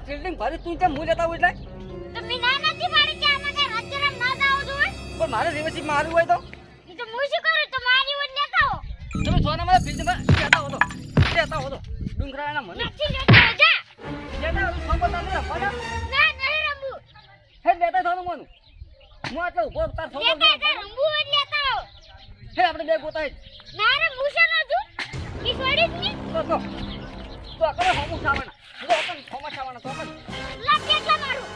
fielding ભરી તું કેમ હું લેતા હોય એટલે તો મી ના નથી મારી કે આમાં કે રાજગરામ ના જાવ જોઈએ પણ મારે રેવસી મારું હોય તો ઈ તો હું શું કરું તો મારી વડ લેતા હો તમે સોના મારા ફિલ્ડિંગમાં લેતા હો તો ડુંગરાના મને નથી લેતા જા લેતા હું સંબંધ નથી રમવાના ના નહીં રમવું હે લેતા થોડું મનું હું આટલો ઉભો તાર થોડો લેતા રમવું વડ લેતા હો હે આપણે બે ગોતા ના રે મુશા નો તું ઈ છોડી જ ની તો કરે હોમું ખાવાના તો પણ હોમા ખાવાના તો પણ લા કેટલા મારું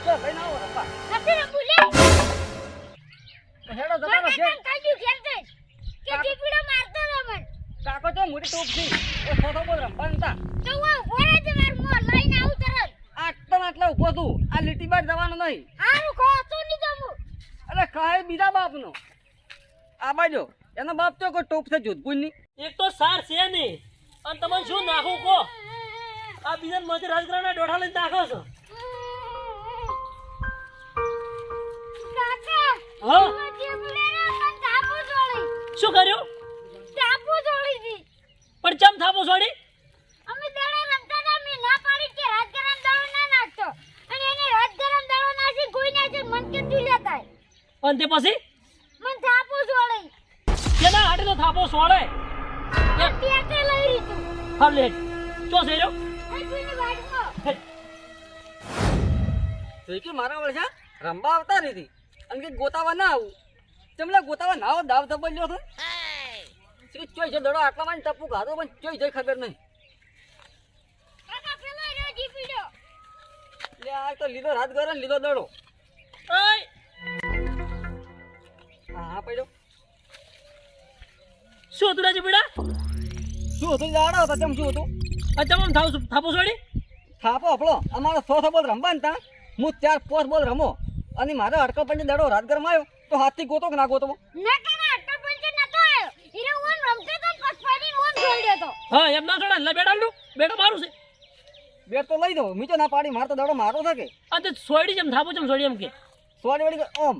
તો લઈને આવો રંબા નથી રમવું લે હેડો જતા છે કાજુ ખેલ દે કે દીપડો મારતો ન મન કાકો તો મોટી ટોપ થી એ થોડો બોલ રંબાનતા તો ઓરે જ માર મોર લઈને આવું તરત આટલા ઉભો તું આ લીટી બાર જવાનું નહીં આરું ખો તો ની જમું અરે કાય બીજા બાપનો આ બાજો એનો બાપ તો કોઈ ટોપ છે જોધપુરની એક તો સાર છે નહીં અને તમે શું નાખું કહો આ બીજા માંથી રાજગરાના ડોઢા લઈને નાખો છો કાકા હા શું કર્યું પણ ચમ થાપો છોડી અને તે પછી કેના હાટે તો થાપો છોડે હા લેટ ચો છે રહ્યો તો કે મારા વળે રંબા આવતા રહી અને કે ગોતાવા ના આવું ચમલા ગોતાવા ના આવો દાવ ધબલ્યો હતો ચોઈ છે દડો આટલા માં ટપુ ખાધો પણ ચોઈ જઈ ખબર નહીં લે આ તો લીધો રાત ગયો ને લીધો દડો ઓય હા પડ્યો શું હતું રાજી બેડા શું હતું દાડો હતો તેમ શું હતું આ તમામ થાપો છોડી થાપો આપણો અમારો 100 બોલ રમવા ને તા હું 4-5 બોલ રમો અને મારે અડકલ પંચે દડો રાત ગરમાં આવ્યો તો હાથથી ગોતો કે ના ગોતો હા એમ ના છોડા લે બેડા લું બેડા મારું છે બેટ તો લઈ દો મીચો ના પાડી મારતો દડો મારો છે કે આ તે છોડી જેમ થાપો જેમ છોડી એમ કે સોરી વળી ઓમ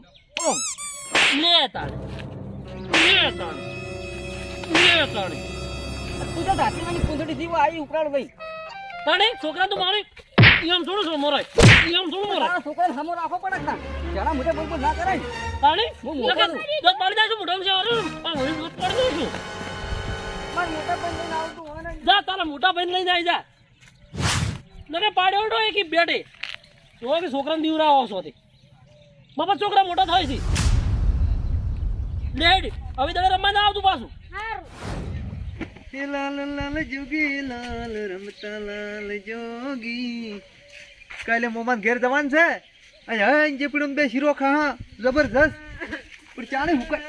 લે તાણે તું તો ધાતી માની કુંદડી થી આવી ઉપરાડ ભાઈ તાણે છોકરા તો મારે એમ થોડું છો મોરાય એમ થોડું મોરાય તારા છોકરાને સામો રાખો પડે ના જણા મોટે બોલ ના કરાય તાણે હું લગન દસ પાડી જાય મોઢામ છે અરે આ હું દસ પાડી દઉં છું માર મોટા ભાઈ લઈને આવતું હોય ને જા તારા મોટા ભાઈને લઈને આવી જા નરે પાડ્યો તો એક બેટે જો કે છોકરાને દીવરાવો છો તે બાપા છોકરા મોટા થાય છે લેડ હવે દડે રમવા ના આવતું પાછું લાલ લાલ જોગી લાલ રમતા લાલ જોગી કાલે મોમાન ઘેર જવાન છે અને હે જે પીડું બે શીરો ખા જબરજસ્ત પણ ચાલે હુકા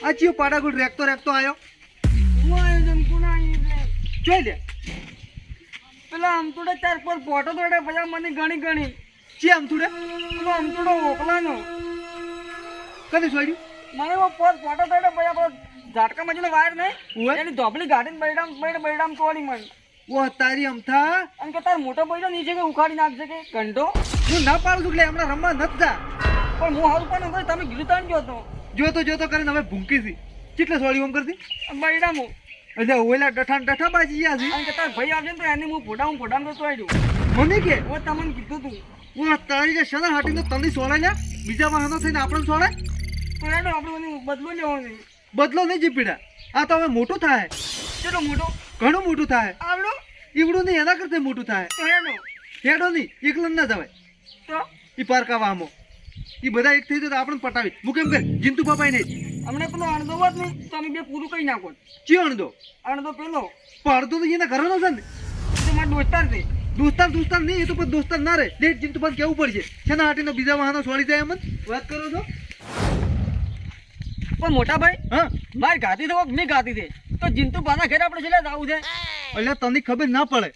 આ ચિયો પાડાગુડ રેકતો આયો હું આયો જમ કોના જોઈ લે પેલા આમ થોડે 4-5 ફોટો થોડે પછી મને ગણી ચી આમ થોડે પેલો આમ થોડો ઓકલાનો કદી છોડ્યું મને વો ફોટો થોડે પછી ઝાટકા મજીનો વાયર નહીં એની ધોબલી ગાડીને બૈડામ તોડી મન ઓ તારી અમથા અને કે તાર મોટો બૈડો નીચે કે ઉખાડી નાખશે કે ઘંટો હું ના પાડું છું એટલે હમણાં રમવા નથી જા પણ હું હારું પણ તમે ગીરું તાણ જોતો કરીને હવે ભૂંકી હતી કેટલે સોળી ઓમ કરતી બૈડામ એટલે ઓલા ડઠા બાજી ગયા છે અને કે તાર ભાઈ આવશે ને તો એની હું ફોડામ તો તોડ્યું મને કે ઓ તમને કીધું તું ઓ તારી જે શરમ હાટીને તને સોળે ને બીજા વાહનો થઈને આપણે સોળે તો એનો આપણે બદલો લેવો નહીં બદલો નહીં જીપીડા આ તો હવે મોટું થાય કેટલો મોટો ઘણું મોટું થાય આવડો ઈવડું નહીં એના કરતા મોટું થાય તો હેડો નહીં એકલો ના જવાય તો ઈ પારકા વામો ઈ બધા એક થઈ જાય તો આપણે પટાવી હું કેમ કર જીંતુ બાપાઈ નહીં અમને પેલો અણદો વાત નહીં તો અમે બે પૂરું કઈ નાખો ચી અણદો પેલો પણ અડધો તો એના ઘરનો છે ને એ મારા દોસ્તાર છે દોસ્તાર નહીં એ તો પણ દોસ્તાર ના રહે લેટ જીંતુ પાસે કેવું પડશે છે ને હાટીનો બીજા વાહનો છોડી જાય એમ વાત કરો છો પણ મોટા ભાઈ હા માર ગાતી તો મેં ગાતી છે તો જીંતુ પાના ઘરે આપણે છેલ્લે આવું છે એટલે તને ખબર ના પડે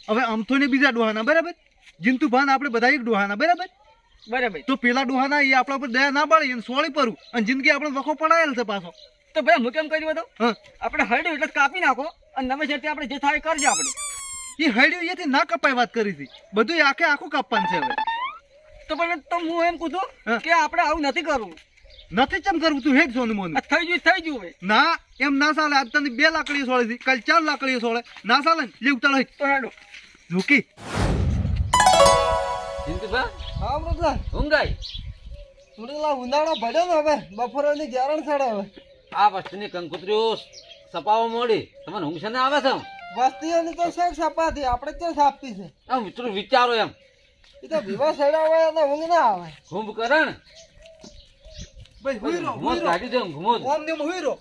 હવે અમથો ને બીજા ડોહાના બરાબર જીંતુ ભાન આપણે બધા એક ડોહાના બરાબર તો પેલા ડોહાના એ આપણા પર દયા ના પાડે એને સોળી પરું અને જિંદગી આપણે વખો પડાયેલ છે પાછો તો ભાઈ હું કેમ કર્યું હતું આપણે હળ્યું એટલે કાપી નાખો અને નવે શેરથી આપણે જે થાય કરજો આપણે એ હળ્યું એથી ના કપાય વાત કરી હતી બધું આખું કાપવાનું છે હવે તો પણ તો હું એમ પૂછું કે આપણે આવું નથી કરવું નથી ચમ કરવું તું હેડ સોનું મોનું થઈ ગયું ના એમ ના ચાલે આજ તને 2 લાકડીઓ સોળે કાલ 4 લાકડીઓ સોળે ના ચાલે ને લે ઉતાળો તો હેડો ઝૂકી જીતુભા હા મૃદલા ઊંઘાઈ મૃદલા ઉનાળો ભડ્યો ને હવે બપોરની જારણ સાડે હવે આ વસ્તુની કંકુતરીઓ સપાવા મોડી તમને ઊંઘ છે ને આવે છે વસ્તીઓની તો શેક સપાતી આપણે તો સાપતી છે આમ મિત્રો વિચારો એમ એ તો વિવાહ સડા હોય તો ઊંઘ ના આવે કુંભકરણ ભાઈ હુઈરો ઘુમોત કાઢી દે ઘુમોત ઓમ ને હુઈરો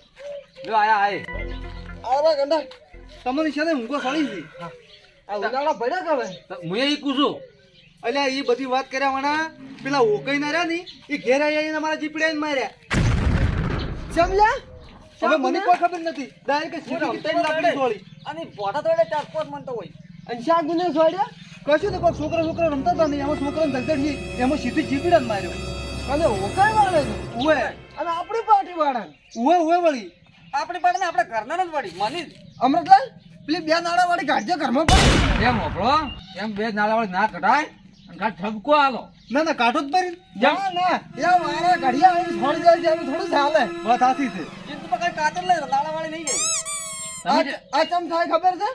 જો આયા આય આવા ગંડા તમને છે ને ઊંઘો સળી છે આ ઉનાળો ભડ્યો કે હવે મુએ ઈ કુછું અલ્યા એ બધી વાત કર્યા વણા પેલા ઓકઈ ના રહ્યા ને એ ઘેર આવીને મારા જીપડાઈને માર્યા સમજ્યા હવે મને કોઈ ખબર નથી ડાયરેક્ટ સીધી ત્રણ લાકડી છોડી અને પોતા તોડે 4-5 મન તો હોય અને શાક ગુને છોડ્યા કશું તો કોઈ છોકરા રમતા હતા ને એમાં છોકરાને ધગધડી એમાં સીધી જીપડાને માર્યો અને ઓકઈ વાળે ઉવે અને આપણી પાર્ટી વાળા ઉવે વળી આપણી પાસે ને આપણે ઘરના જ વળી મની અમૃતલાલ પેલી બે નાળા વાળી કાઢજો ઘરમાં પણ એમ હોપળો એમ બે નાળાવાળી ના કઢાય અને ખાલી ઠપકો આલો ના ના કાઢો જ પરી ના ના એ મારા ઘડિયા આવીને છોડી જાય છે એમ થોડું ચાલે વાત સાચી છે જીતુ તો કઈ કાતર લઈ નાળાવાળી નહીં ગઈ આ ચમ થાય ખબર છે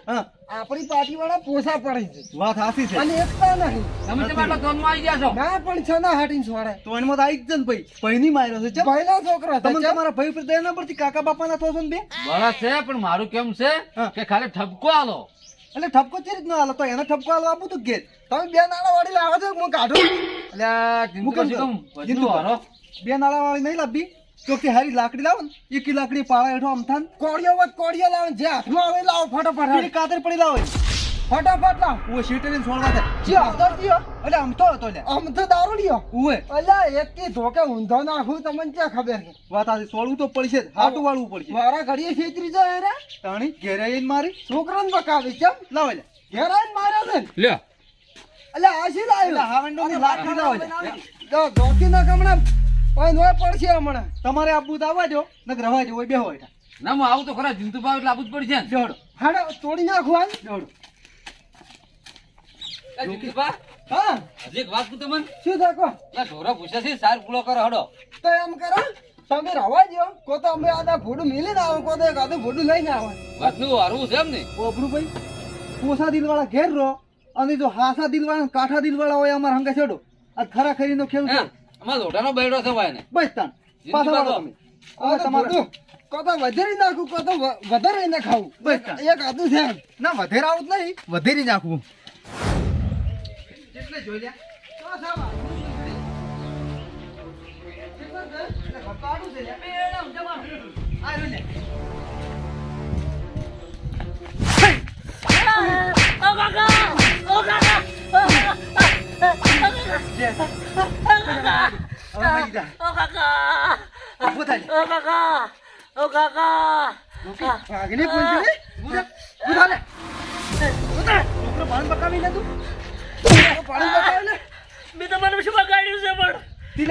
આપણી પાર્ટી વાળા પોસા પડે છે વાત સાચી છે અને એકતા નહીં તમે તમારા ધોનમાં આવી ગયા છો ના પણ છે ના હાટીને છોડે તો એમાં તો આવી જ ને ભાઈ ભાઈની માર્યો છે ભાઈના છોકરો તમે તમારા ભાઈ પર દયા ના પડતી કાકા બાપાના થો ને બે બરાબર છે પણ મારું કેમ છે કે ખાલી ઠપકો આલો એટલે ઠપકો ચી રીતનો હાલો તો એને ઠપકો હાલો આપું તું ઘેર તમે બે નાળા વાળી લાવો છો હું કાઢું બે નાળા વાળી નહીં લાવવી તો કે હારી લાકડી લાવો ને એકી લાકડી પાળા હેઠો અમથાન કોડિયો લાવો જે હાથમાં આવે લાવો ફટાફટ પેલી કાતર પડી લાવો ફટાફટ લાવ ઓ શીટરીને છોડવા દે જે આવતો થયો એટલે અમથો હતો લે અમથો દારૂડિયો ઓએ અલ્યા એક કી ધોકે ઊંધો નાખું તમને ક્યાં ખબર છે વાત આ છોડવું તો પડશે હાટું વાળવું પડશે મારા ઘડીએ છેતરી જાય રે તાણી ઘેરે આવીને મારી છોકરાને બકાવી કેમ લાવ લે ઘેર આવીને માર્યો છે લ્યો અલ્યા આ શી લાવ્યો હાવંડોની લાકડી લાવ લે ધોકી ના કમણા ઓય નોય પડશે હમણાં તમારે આ બૂત આવવા દો નક રવા દો ઓય બે હોય ના હું આવું તો ખરા જીતુ ભાવ એટલે આવું જ પડશે ને જોડો હાડો તોડી નાખો હાલ જોડો જીતુભા હા હજી એક વાત પૂછો મને શું થાકો આ ઢોરો પૂછે છે સાર પૂરો કરો હડો તો એમ કરો તમે રવા દો કો તો અમે આદા ફોડું મિલી ને આવો કો તો એક આદું ફોડું લઈને આવો વાતનું હારવું છે એમ ને ઓબરું ભાઈ પોસા દિલવાળા ઘેર રહો અને જો હાસા દિલવાળા કાઠા દિલવાળા હોય અમાર હંગે છોડો આ ખરા ખરીનો ખેલ છે અમારા લોટાનો બૈડો છે ભાઈ ને બસ તાન પાછા વાળો તમે હવે તમારું કો તો વધેરી નાખું કો તો વધારે ના ખાવું બસ એક આદું છે ના વધેર આવું જ નહીં વધેરી નાખવું એટલે જોઈ લે તો સાવા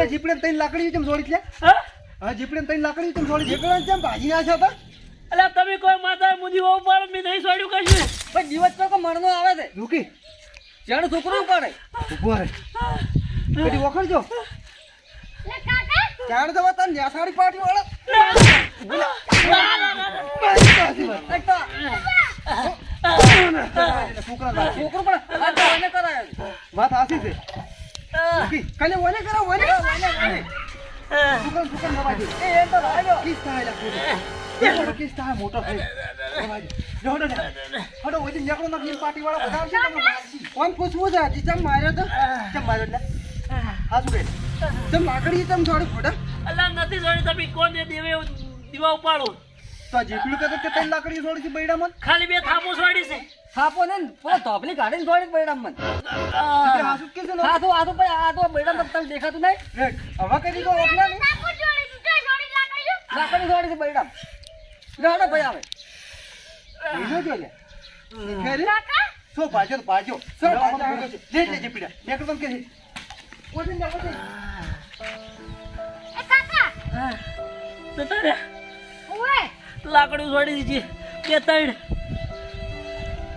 જીપડે તઈ લાકડી કેમ છોડી લે હા જીપડે તઈ લાકડી કેમ છોડી જીપડે કેમ ભાજી ના છે તો અલ્યા તમે કોઈ માતા મુજી હોવ પણ મેં નહીં છોડ્યું કશું પણ જીવત તો મરનો આવે છે રૂકી જાણ છોકરો પડે ઉભો રહે કદી વખડજો લે કાકા જાણ તો વતન ન્યાસાડી પાર્ટી વાળા છોકરો પણ આ તો એને કરાય વાત હાસી છે રૂકી કાલે ઓને કરો ઓને સુકન નવાજી એ તો રાજો કિસ થાય લા કિસ થાય મોટો થઈ જોડો ને હડો ઓજી નેકળો ના પાર્ટી વાળા બતાવશે તમને મારસી કોણ પૂછવું છે જી ચમ માર્યો તો ચમ માર્યો લે હા શું કે ચમ લાકડી ચમ થોડી ફોટા અલ્યા નથી છોડી તમે કોને દેવે દીવા ઉપાડો તો જીપડું કદે કે તઈ લાકડી છોડી છે બૈડામાં ખાલી બે થાપો છોડી છે થાપો ને પોતા ધોપલી કાઢીને થોડી બૈડામ મન હાસુ કે છે આ તો ભાઈ આ તો બૈડામ તમને દેખાતું નહીં હવે કદી તો ઓખલા ને કાકુ જોડી દીધા જોડી લાકડી લાકડી થોડી છે બૈડામ ગાડો ભાઈ આવે એનો જો લે ખેરી કાકા સો બાજો સો બાજો લે જીપડા નેકળો તમ કે ઓડીને ઓડી એ કાકા તો તારે ઓય લાકડી છોડી દીધી બે ત્રણ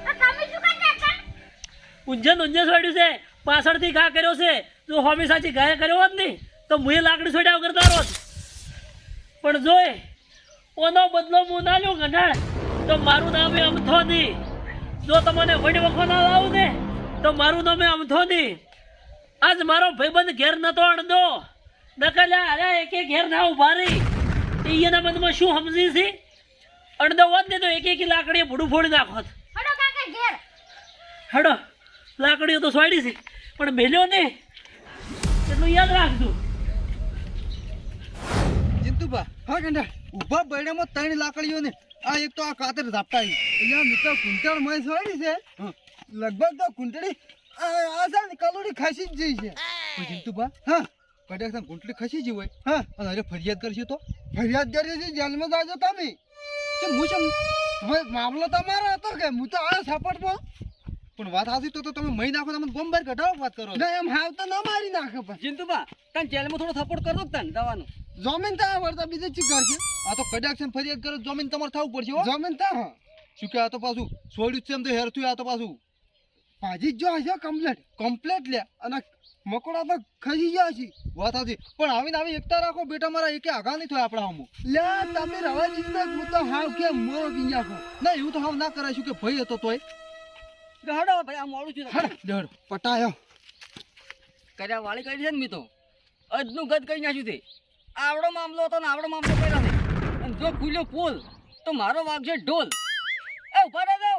આ તમે શું કરતા હતા ઊંઝે છોડ્યું છે પાછળથી ઘા કર્યો છે જો હોમી સાચી ઘા કર્યો હોત ને તો મુએ લાકડી છોડ્યા વગર તારો પણ જોઈ ઓનો બદલો હું ના લ્યો ગંઢાળ તો મારું નામ અમથો નહીં જો તમને વડી વખો ના લાવું ને તો મારું નામ અમથો નહીં આજ મારો ભાઈબંધ ઘેર નતો અડધો નકલ્યા અરે એક ઘેર ના ઉભા રહી એના બંધમાં શું સમજી છે અડધો હોત ને તો એક લાકડીએ ભૂડું ફોડી નાખોત હડો કાકા ઘેર હડો લાકડીઓ તો સોડી છે પણ મેલ્યો ને એટલું યાદ રાખજો જીતુભા હા ગંડા ઊભા બૈડામાં 3 લાકડીઓ ને આ એક તો આ કાતર ઝાપટા અહીંયા મિત્ર કુંટળ મય સોડી છે લગભગ તો કુંટળી આ છે કલોડી ખસી જ જઈ છે પણ જીતુભા હા કદાચ આમ કુંટળી ખસી જ હોય હા અને હવે ફરિયાદ કરશે તો ફરિયાદ કરી છે જેલમાં જાજો તમે કે હું શું હવે મામલો તમારો હતો કે હું તો આ સપોર્ટમાં પણ વાત હાથી તો તમે મહી નાખો તમે ગોમ બહાર કઢાવો વાત કરો ના એમ હાવ તો ના મારી નાખે પણ જીંતુભા તને જેલમાં થોડો સપોર્ટ કરતો તને દવાનો જમીન તા વળતા બીજે ચી કરશે આ તો કદાચ છે ફરિયાદ કરો જમીન તમારે થવું પડશે હો જમીન તા હા શું કે આ તો પાછું છોડ્યું છે એમ તો હેરતું આ તો પાછું ભાજી જો હશે કમ્પ્લેટ લે અને મકોડા તો ખસી ગયા છે વાત સાચી પણ આવીને આવી એકતા રાખો બેટા મારા એકે આઘા નહીં થાય આપણા હમો લે તમે રવા જીતતા હું તો હાવ કે મોરો ગીયા કો ના એવું તો હાવ ના કરાય કે ભાઈ હતો તોય હડો ભાઈ આ મોડું છું ડર પટાયો કર્યા વાળી કરી છે ને મી તો અજનું ગદ કરી નાખ્યું છે આવડો મામલો હતો ને આવડો મામલો કર્યો છે અને જો ખુલ્યો પુલ તો મારો વાગ છે ઢોલ એ ઉભા રહો